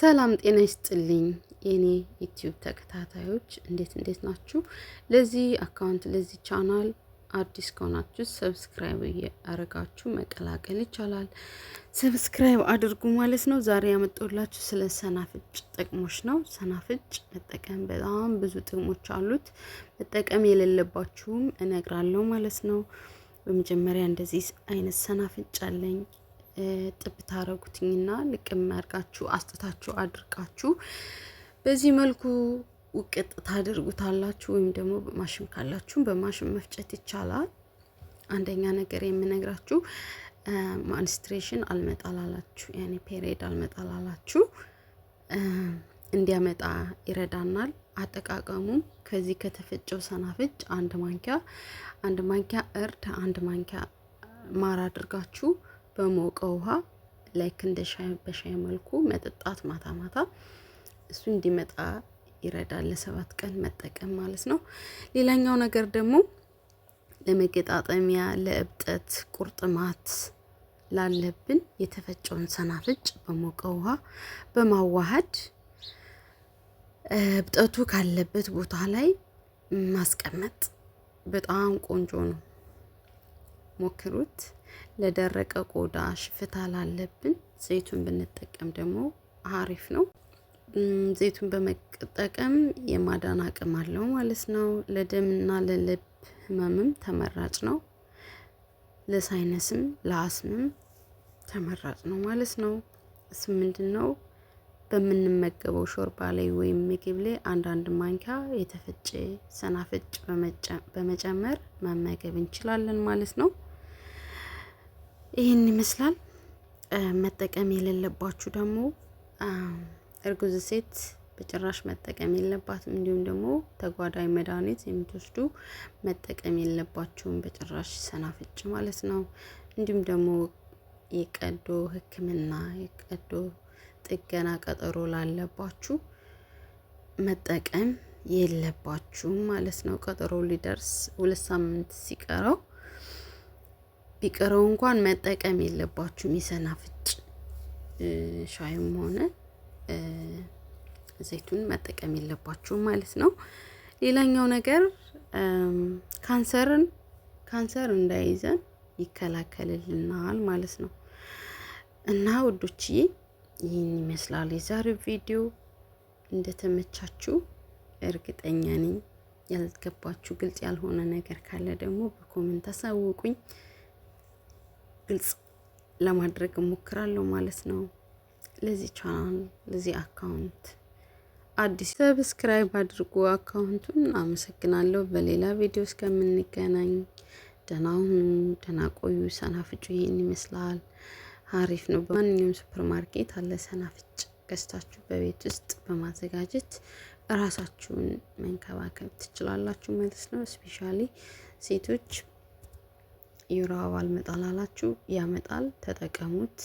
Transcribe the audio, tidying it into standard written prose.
ሰላም ጤና ይስጥልኝ የኔ ዩቲዩብ ተከታታዮች እንዴት ናችሁ? ለዚህ አካውንት ለዚህ ቻናል አዲስ ከሆናችሁ ሰብስክራይብ ያደርጋችሁ መቀላቀል ይቻላል። ሰብስክራይብ አድርጉ ማለት ነው። ዛሬ ያመጣሁላችሁ ስለ ሰናፍጭ ጥቅሞች ነው። ሰናፍጭ መጠቀም በጣም ብዙ ጥቅሞች አሉት። መጠቀም የሌለባችሁም እነግራለሁ ማለት ነው። በመጀመሪያ እንደዚህ አይነት ሰናፍጭ አለኝ። ጥብታ አረጉትኝና ልቅም አድርጋችሁ አስጥታችሁ አድርቃችሁ በዚህ መልኩ ውቅጥ ታደርጉታላችሁ። ወይም ደግሞ በማሽን ካላችሁ በማሽን መፍጨት ይቻላል። አንደኛ ነገር የምነግራችሁ ማንስትሬሽን አልመጣላላችሁ ያኔ ፔሪድ አልመጣላላችሁ እንዲያመጣ ይረዳናል። አጠቃቀሙም ከዚህ ከተፈጨው ሰናፍጭ አንድ ማንኪያ እርድ፣ አንድ ማንኪያ ማር አድርጋችሁ በሞቀ ውሃ ላይክ እንደ ሻይ በሻይ መልኩ መጠጣት ማታ እሱ እንዲመጣ ይረዳል። ለ7 ቀን መጠቀም ማለት ነው። ሌላኛው ነገር ደግሞ ለመገጣጠሚያ፣ ለእብጠት፣ ቁርጥማት ላለብን የተፈጨውን ሰናፍጭ በሞቀ ውሃ በማዋሃድ እብጠቱ ካለበት ቦታ ላይ ማስቀመጥ በጣም ቆንጆ ነው። ሞክሩት። ለደረቀ ቆዳ ሽፍታ ላለብን ዘይቱን ብንጠቀም ደግሞ አሪፍ ነው። ዘይቱን በመጠቀም የማዳን አቅም አለው ማለት ነው። ለደምና ለልብ ህመምም ተመራጭ ነው። ለሳይነስም ለአስምም ተመራጭ ነው ማለት ነው። እሱ ምንድነው? በምንመገበው ሾርባ ላይ ወይም ምግብ ላይ አንዳንድ ማንኪያ የተፈጨ ሰናፍጭ በመጨመር መመገብ እንችላለን ማለት ነው። ይሄን ይመስላል። መጠቀም የሌለባችሁ ደግሞ እርጉዝ ሴት በጭራሽ መጠቀም የለባትም። እንዲሁም ደግሞ ተጓዳኝ መድኃኒት የምትወስዱ መጠቀም የለባችሁም በጭራሽ ሰናፍጭ ማለት ነው። እንዲሁም ደግሞ የቀዶ ሕክምና የቀዶ ጥገና ቀጠሮ ላለባችሁ መጠቀም የለባችሁም ማለት ነው። ቀጠሮ ሊደርስ 2 ሳምንት ቢቀረው እንኳን መጠቀም የለባችሁም። የሰናፍጭ ሻይም ሆነ ዘይቱን መጠቀም የለባችሁም ማለት ነው። ሌላኛው ነገር ካንሰር እንዳይዘን ይከላከልልናል ማለት ነው። እና ውዶችዬ ይህን ይመስላል የዛሬው ቪዲዮ። እንደተመቻችሁ እርግጠኛ ነኝ። ያልገባችሁ ግልጽ ያልሆነ ነገር ካለ ደግሞ በኮሜንት አሳውቁኝ። ግልጽ ለማድረግ እሞክራለሁ ማለት ነው። ለዚህ ቻናል ለዚህ አካውንት አዲስ ሰብስክራይብ አድርጉ አካውንቱን። አመሰግናለሁ። በሌላ ቪዲዮ እስከምንገናኝ ደህና ሁኑ፣ ደህና ቆዩ። ሰናፍጩ ይሄን ይመስላል። አሪፍ ነው። በማንኛውም ሱፐርማርኬት አለ ሰናፍጭ። ገዝታችሁ በቤት ውስጥ በማዘጋጀት ራሳችሁን መንከባከብ ትችላላችሁ ማለት ነው። ስፔሻሊ ሴቶች የወር አበባ አልመጣላላችሁ ያመጣል፣ ተጠቀሙት።